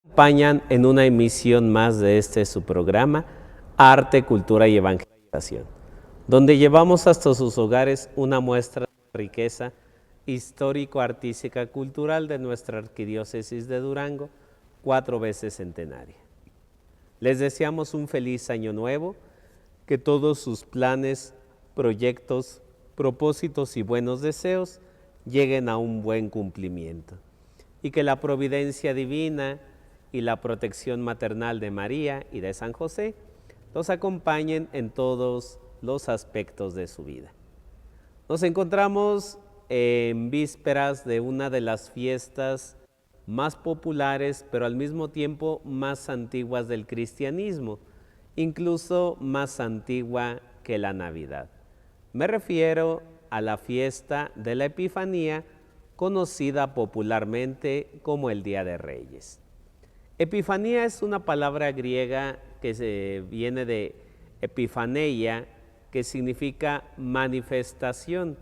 Acompañan en una emisión más de su programa, Arte, Cultura y Evangelización, donde llevamos hasta sus hogares una muestra de riqueza histórico-artística cultural de nuestra arquidiócesis de Durango, 4 veces centenaria. Les deseamos un feliz año nuevo, que todos sus planes, proyectos, propósitos y buenos deseos lleguen a un buen cumplimiento, y que la providencia divina y la protección maternal de María y de San José los acompañen en todos los aspectos de su vida. Nos encontramos en vísperas de una de las fiestas más populares, pero al mismo tiempo más antiguas del cristianismo, incluso más antigua que la Navidad. Me refiero a la fiesta de la Epifanía, conocida popularmente como el Día de Reyes. Epifanía es una palabra griega que viene de epifaneia, que significa manifestación,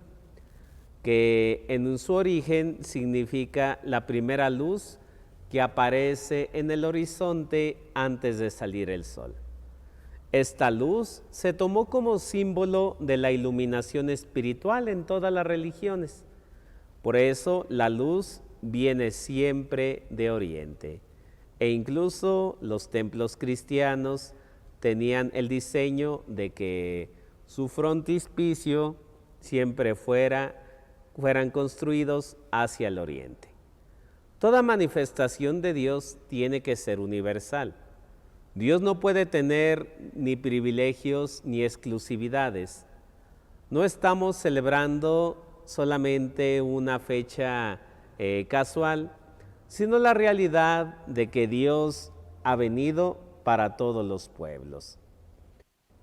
que en su origen significa la primera luz que aparece en el horizonte antes de salir el sol. Esta luz se tomó como símbolo de la iluminación espiritual en todas las religiones. Por eso la luz viene siempre de Oriente. E incluso los templos cristianos tenían el diseño de que su frontispicio siempre fueran construidos hacia el oriente. Toda manifestación de Dios tiene que ser universal. Dios no puede tener ni privilegios ni exclusividades. No estamos celebrando solamente una fecha casual, sino la realidad de que Dios ha venido para todos los pueblos.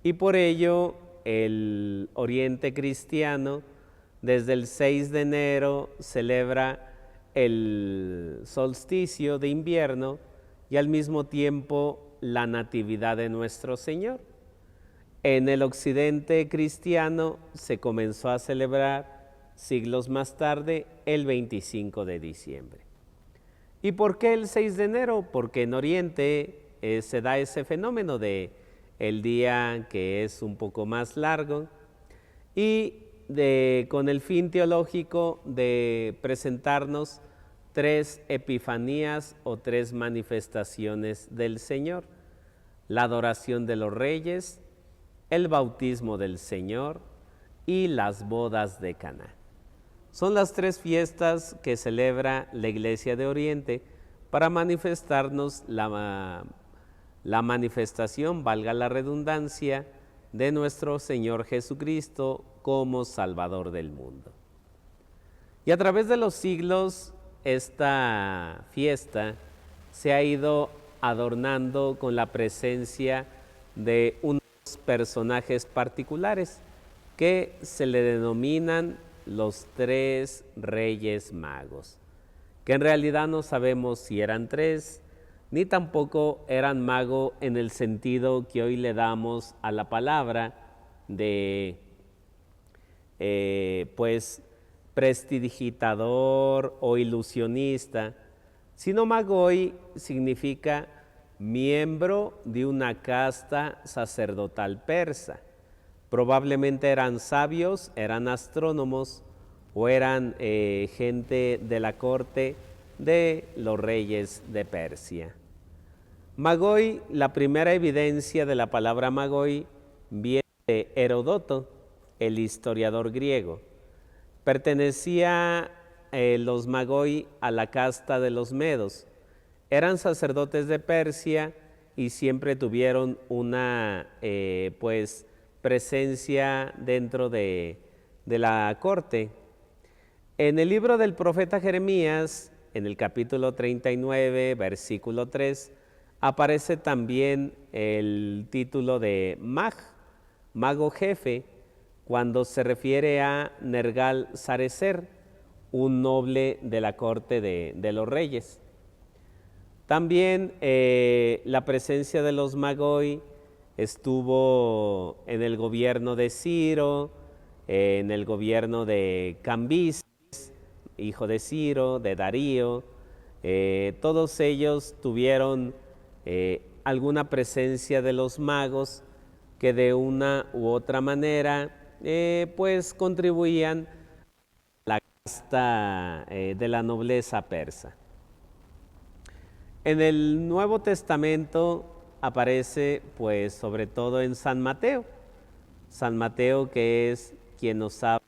Y por ello el Oriente cristiano desde el 6 de enero celebra el solsticio de invierno y al mismo tiempo la Natividad de nuestro Señor. En el occidente cristiano se comenzó a celebrar siglos más tarde el 25 de diciembre. ¿Y por qué el 6 de enero? Porque en Oriente se da ese fenómeno de el día que es un poco más largo y con el fin teológico de presentarnos 3 epifanías o 3 manifestaciones del Señor: la adoración de los reyes, el bautismo del Señor y las bodas de Caná. Son las 3 fiestas que celebra la Iglesia de Oriente para manifestarnos la manifestación, valga la redundancia, de nuestro Señor Jesucristo como Salvador del mundo. Y a través de los siglos, esta fiesta se ha ido adornando con la presencia de unos personajes particulares que se le denominan los 3 Reyes Magos, que en realidad no sabemos si eran 3, ni tampoco eran mago en el sentido que hoy le damos a la palabra de prestidigitador o ilusionista, sino magoi significa miembro de una casta sacerdotal persa. Probablemente eran sabios, eran astrónomos o eran gente de la corte de los reyes de Persia. Magoi, la primera evidencia de la palabra magoi viene de Heródoto, el historiador griego. Pertenecía los magoi a la casta de los medos. Eran sacerdotes de Persia y siempre tuvieron una presencia dentro de la corte. En el libro del profeta Jeremías, en el capítulo 39, versículo 3, aparece también el título de mago jefe, cuando se refiere a Nergal-Sarecer, un noble de la corte de los reyes. También la presencia de los magoi estuvo en el gobierno de Ciro, en el gobierno de Cambises, hijo de Ciro, de Darío, Todos ellos tuvieron alguna presencia de los magos que de una u otra manera pues contribuían a la casta de la nobleza persa. En el Nuevo Testamento aparece pues sobre todo en San Mateo. San Mateo, que es quien nos habla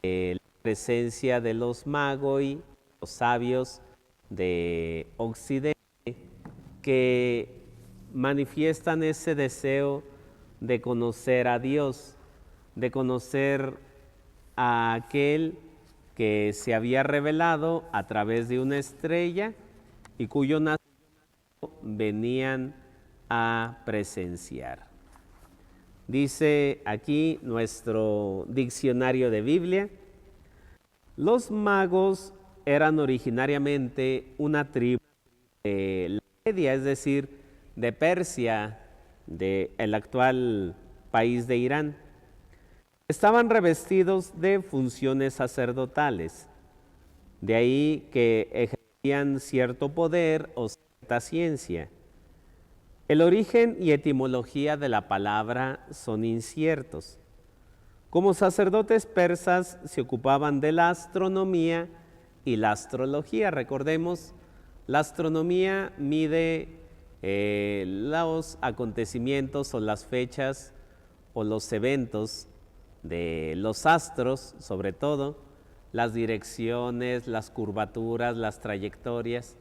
de la presencia de los magoi, los sabios de Occidente, que manifiestan ese deseo de conocer a Dios, de conocer a aquel que se había revelado a través de una estrella y cuyo nacimiento venían a presenciar. Dice aquí nuestro diccionario de Biblia: los magos eran originariamente una tribu de la Media, es decir, de Persia, del actual país de Irán. Estaban revestidos de funciones sacerdotales, de ahí que ejercían cierto poder o cierta ciencia. El origen y etimología de la palabra son inciertos. Como sacerdotes persas se ocupaban de la astronomía y la astrología. Recordemos, la astronomía mide los acontecimientos o las fechas o los eventos de los astros, sobre todo, las direcciones, las curvaturas, las trayectorias.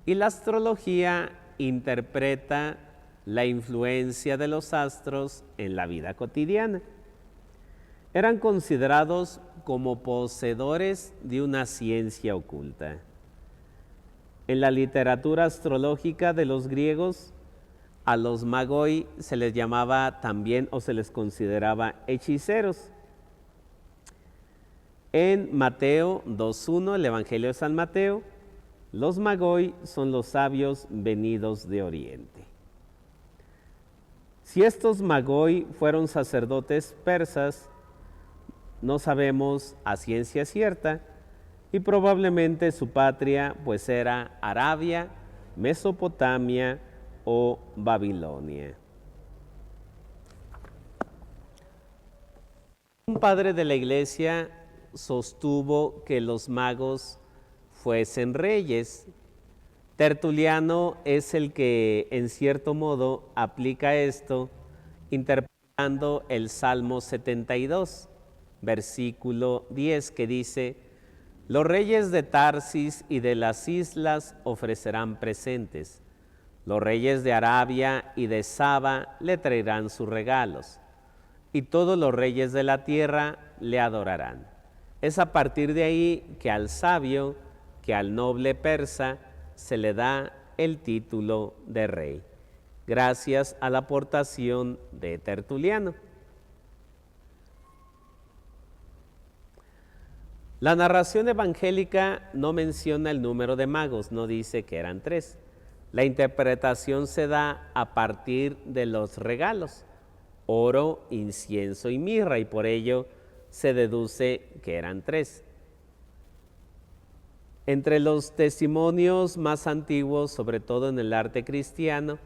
Y la astrología interpreta la influencia de los astros en la vida cotidiana. Eran considerados como poseedores de una ciencia oculta. En la literatura astrológica de los griegos, a los magoi se les llamaba también o se les consideraba hechiceros. En Mateo 2.1, el Evangelio de San Mateo, los magoi son los sabios venidos de Oriente. Si estos magoi fueron sacerdotes persas, no sabemos a ciencia cierta, y probablemente su patria pues era Arabia, Mesopotamia o Babilonia. Un padre de la Iglesia sostuvo que los magos fuesen reyes. Tertuliano es el que en cierto modo aplica esto interpretando el Salmo 72, versículo 10, que dice: los reyes de Tarsis y de las islas ofrecerán presentes, los reyes de Arabia y de Saba le traerán sus regalos, y todos los reyes de la tierra le adorarán. Es a partir de ahí que al sabio, que al noble persa, se le da el título de rey, gracias a la aportación de Tertuliano. La narración evangélica no menciona el número de magos, no dice que eran 3. La interpretación se da a partir de los regalos, oro, incienso y mirra, y por ello se deduce que eran 3. Entre los testimonios más antiguos, sobre todo en el arte cristiano,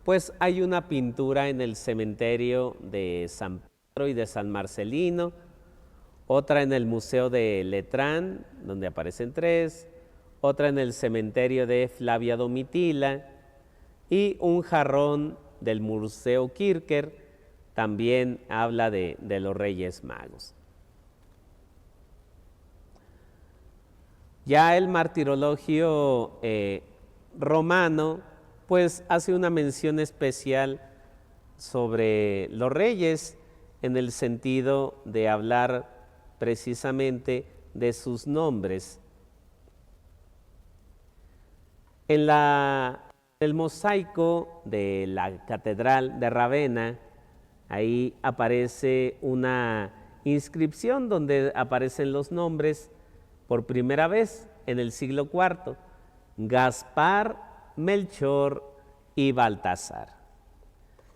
pues hay una pintura en el cementerio de San Pedro y de San Marcelino, otra en el Museo de Letrán, donde aparecen 3, otra en el cementerio de Flavia Domitila y un jarrón del Museo Kircher también habla de los Reyes Magos. Ya el martirologio romano pues hace una mención especial sobre los reyes en el sentido de hablar precisamente de sus nombres. En el mosaico de la Catedral de Ravenna, ahí aparece una inscripción donde aparecen los nombres por primera vez en el siglo IV: Gaspar, Melchor y Baltasar.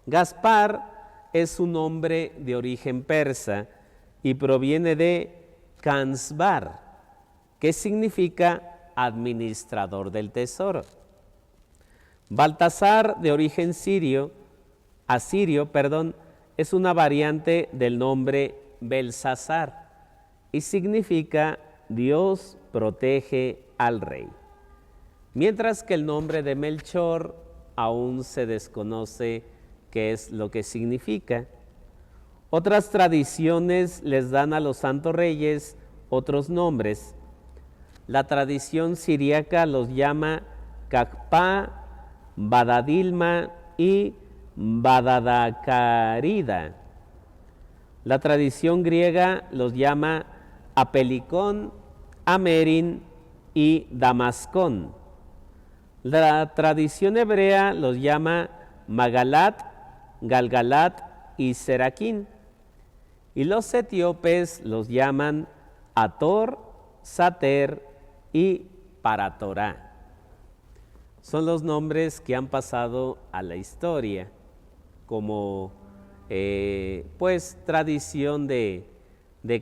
Gaspar es un nombre de origen persa y proviene de Kansbar, que significa administrador del tesoro. Baltasar, de origen asirio, es una variante del nombre Belsasar y significa Dios protege al rey. Mientras que el nombre de Melchor aún se desconoce qué es lo que significa. Otras tradiciones les dan a los santos reyes otros nombres. La tradición siríaca los llama Cacpá, Badadilma y Badadacarida. La tradición griega los llama Apelicón, Amerin y Damascón. La tradición hebrea los llama Magalat, Galgalat y Seraquín. Y los etíopes los llaman Ator, Sater y Paratorá. Son los nombres que han pasado a la historia como tradición de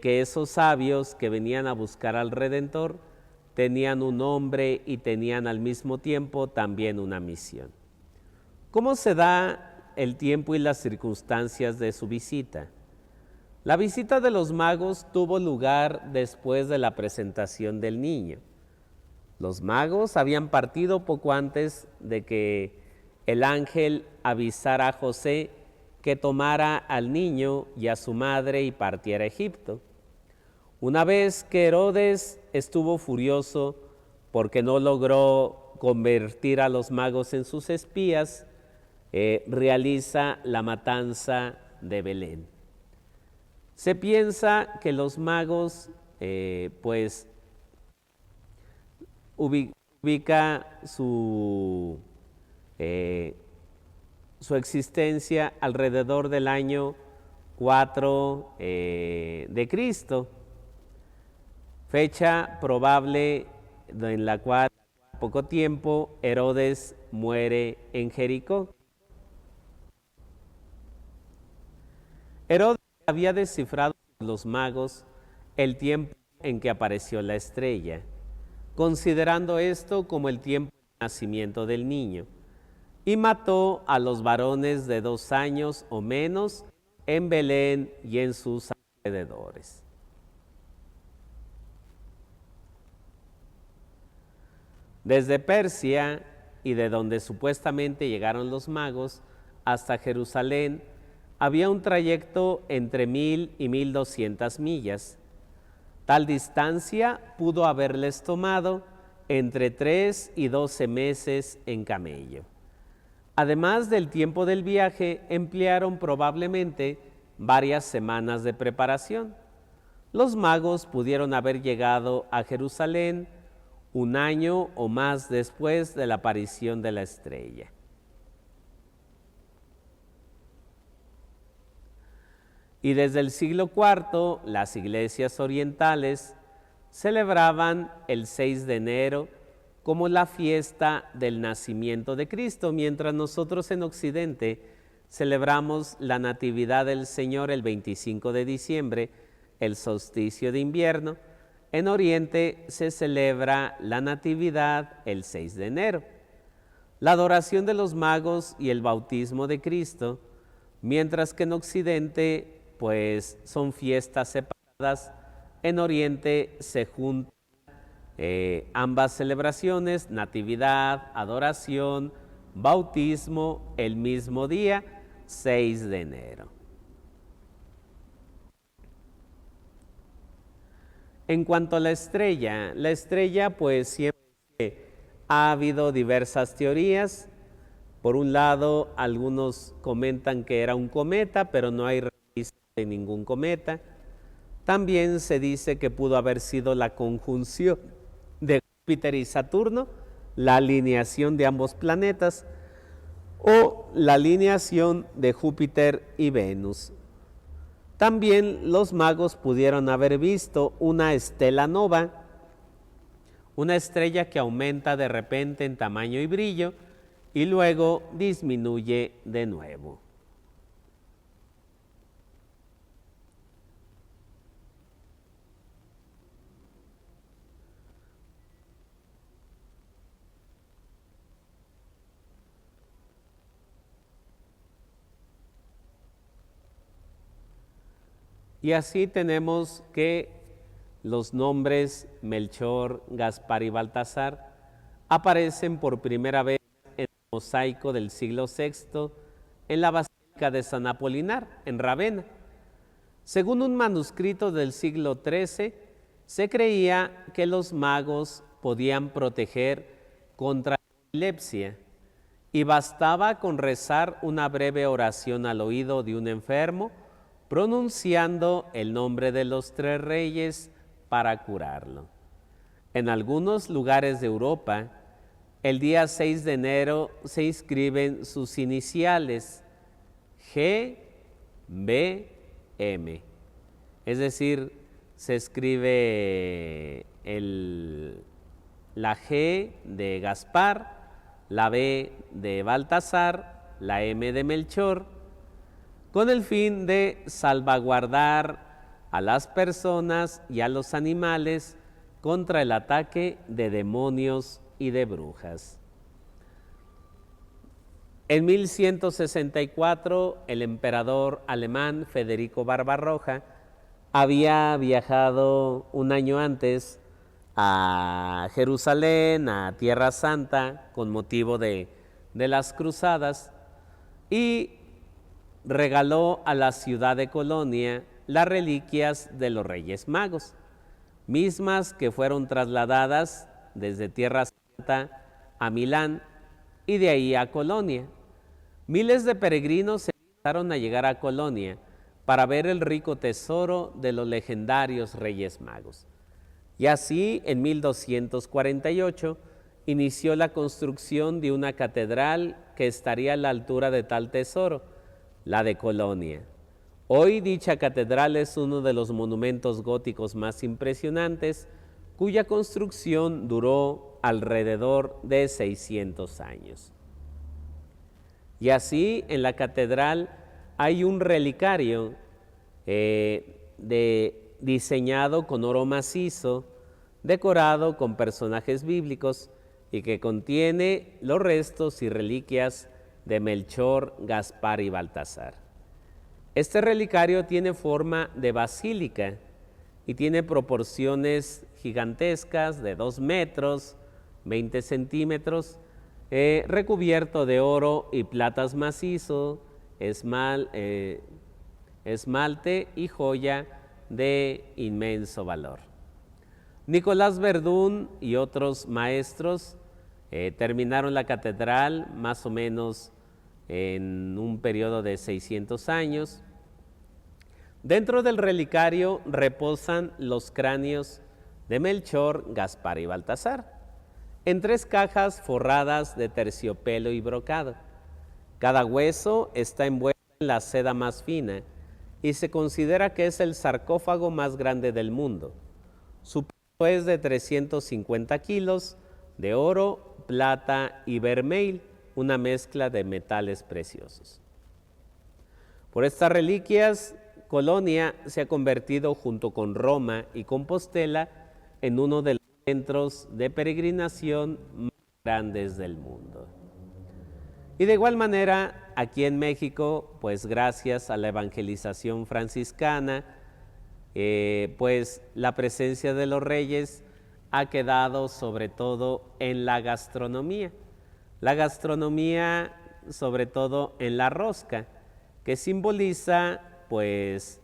que esos sabios que venían a buscar al Redentor tenían un nombre y tenían al mismo tiempo también una misión. ¿Cómo se da el tiempo y las circunstancias de su visita? La visita de los magos tuvo lugar después de la presentación del niño. Los magos habían partido poco antes de que el ángel avisara a José que tomara al niño y a su madre y partiera a Egipto. Una vez que Herodes estuvo furioso porque no logró convertir a los magos en sus espías, realiza la matanza de Belén. Se piensa que los magos ubica su existencia alrededor del año 4 de Cristo, fecha probable en la cual poco tiempo Herodes muere en Jericó. Herodes había descifrado a los magos el tiempo en que apareció la estrella, considerando esto como el tiempo del nacimiento del niño, y mató a los varones de 2 años o menos en Belén y en sus alrededores. Desde Persia y de donde supuestamente llegaron los magos hasta Jerusalén, había un trayecto entre 1000 y 1200 millas. Tal distancia pudo haberles tomado entre 3 y 12 meses en camello. Además del tiempo del viaje, emplearon probablemente varias semanas de preparación. Los magos pudieron haber llegado a Jerusalén 1 año o más después de la aparición de la estrella. Y desde el siglo IV, las iglesias orientales celebraban el 6 de enero como la fiesta del nacimiento de Cristo, mientras nosotros en Occidente celebramos la Natividad del Señor el 25 de diciembre, el solsticio de invierno. En Oriente se celebra la Natividad el 6 de enero. La adoración de los magos y el bautismo de Cristo, mientras que en Occidente son fiestas separadas. En Oriente se juntan ambas celebraciones, Natividad, adoración, bautismo, el mismo día, 6 de enero. En cuanto a la estrella siempre ha habido diversas teorías. Por un lado, algunos comentan que era un cometa, pero no hay registro de ningún cometa. También se dice que pudo haber sido la conjunción de Júpiter y Saturno, la alineación de ambos planetas, o la alineación de Júpiter y Venus. También los magos pudieron haber visto una estela nova, una estrella que aumenta de repente en tamaño y brillo y luego disminuye de nuevo. Y así tenemos que los nombres Melchor, Gaspar y Baltasar aparecen por primera vez en el mosaico del siglo VI en la Basílica de San Apolinar, en Ravenna. Según un manuscrito del siglo XIII, se creía que los magos podían proteger contra la epilepsia y bastaba con rezar una breve oración al oído de un enfermo, pronunciando el nombre de los tres reyes para curarlo. En algunos lugares de Europa, el día 6 de enero se inscriben sus iniciales G, B, M. Es decir, se escribe la G de Gaspar, la B de Baltasar, la M de Melchor, con el fin de salvaguardar a las personas y a los animales contra el ataque de demonios y de brujas. En 1164, el emperador alemán Federico Barbarroja había viajado un año antes a Jerusalén, a Tierra Santa, con motivo de las cruzadas, y regaló a la ciudad de Colonia las reliquias de los Reyes Magos, mismas que fueron trasladadas desde Tierra Santa a Milán y de ahí a Colonia. Miles de peregrinos empezaron a llegar a Colonia para ver el rico tesoro de los legendarios Reyes Magos. Y así, en 1248, inició la construcción de una catedral que estaría a la altura de tal tesoro, la de Colonia. Hoy dicha catedral es uno de los monumentos góticos más impresionantes, cuya construcción duró alrededor de 600 años. Y así, en la catedral hay un relicario diseñado con oro macizo, decorado con personajes bíblicos y que contiene los restos y reliquias de Melchor, Gaspar y Baltasar. Este relicario tiene forma de basílica y tiene proporciones gigantescas de 2 metros, 20 centímetros, recubierto de oro y platas macizo, esmalte y joya de inmenso valor. Nicolás Verdún y otros maestros terminaron la catedral más o menos en un periodo de 600 años. Dentro del relicario reposan los cráneos de Melchor, Gaspar y Baltasar, en 3 cajas forradas de terciopelo y brocado. Cada hueso está envuelto en la seda más fina y se considera que es el sarcófago más grande del mundo. Su peso es de 350 kilos de oro, plata y bermeil, una mezcla de metales preciosos. Por estas reliquias, Colonia se ha convertido, junto con Roma y Compostela, en uno de los centros de peregrinación más grandes del mundo. Y de igual manera, aquí en México, pues gracias a la evangelización franciscana, pues la presencia de los reyes ha quedado sobre todo en la gastronomía. La gastronomía, sobre todo en la rosca, que simboliza, pues,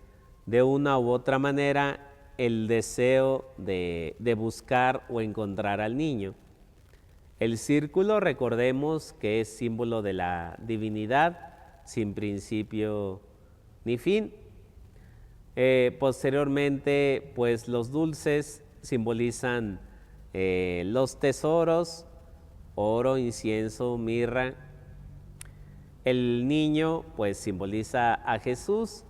de una u otra manera, el deseo de buscar o encontrar al niño. El círculo, recordemos que es símbolo de la divinidad, sin principio ni fin. Posteriormente, pues los dulces simbolizan los tesoros, oro, incienso, mirra. El niño, pues, simboliza a Jesús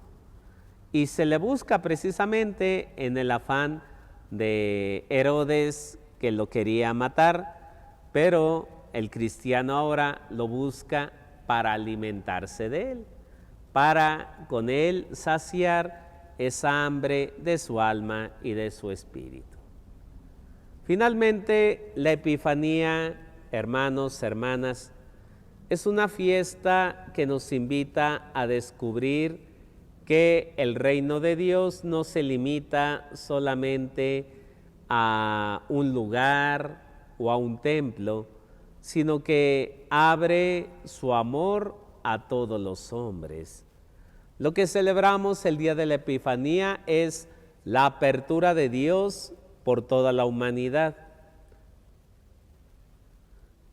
y se le busca precisamente en el afán de Herodes, que lo quería matar, pero el cristiano ahora lo busca para alimentarse de él, para con él saciar esa hambre de su alma y de su espíritu. Finalmente, la Epifanía, hermanos, hermanas, es una fiesta que nos invita a descubrir que el reino de Dios no se limita solamente a un lugar o a un templo, sino que abre su amor a todos los hombres. Lo que celebramos el día de la Epifanía es la apertura de Dios por toda la humanidad.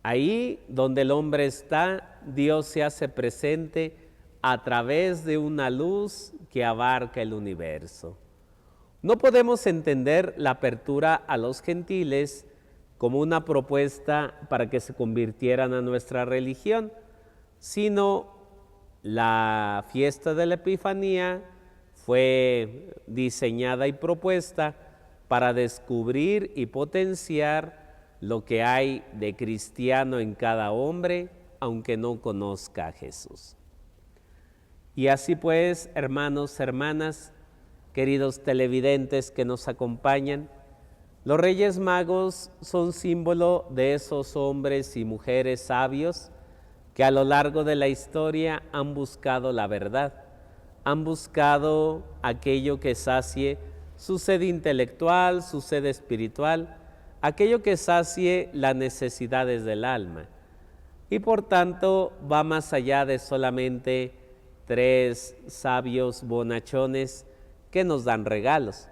Ahí donde el hombre está, Dios se hace presente a través de una luz que abarca el universo. No podemos entender la apertura a los gentiles como una propuesta para que se convirtieran a nuestra religión, sino la fiesta de la Epifanía fue diseñada y propuesta para descubrir y potenciar lo que hay de cristiano en cada hombre, aunque no conozca a Jesús. Y así pues, hermanos, hermanas, queridos televidentes que nos acompañan, los Reyes Magos son símbolo de esos hombres y mujeres sabios que a lo largo de la historia han buscado la verdad, han buscado aquello que sacie su sed intelectual, su sed espiritual, aquello que sacie las necesidades del alma. Y por tanto va más allá de solamente 3 sabios bonachones que nos dan regalos.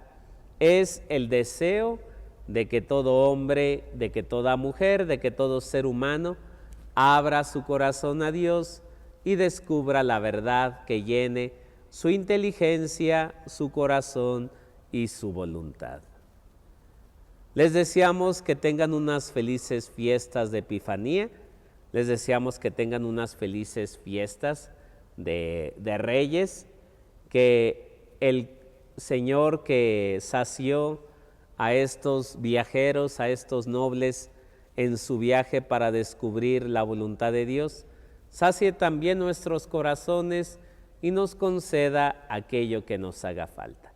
Es el deseo de que todo hombre, de que toda mujer, de que todo ser humano abra su corazón a Dios y descubra la verdad que llene su inteligencia, su corazón y su voluntad. Les deseamos que tengan unas felices fiestas de Epifanía, les deseamos que tengan unas felices fiestas de Reyes, que el Señor que sació a estos viajeros, a estos nobles en su viaje para descubrir la voluntad de Dios, sacie también nuestros corazones y nos conceda aquello que nos haga falta.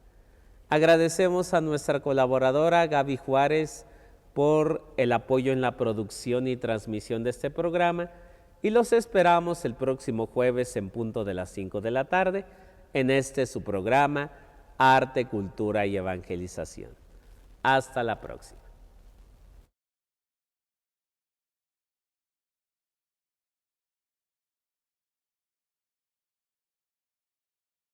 Agradecemos a nuestra colaboradora Gaby Juárez por el apoyo en la producción y transmisión de este programa y los esperamos el próximo jueves en punto de las 5 de la tarde en su programa Arte, Cultura y Evangelización. Hasta la próxima.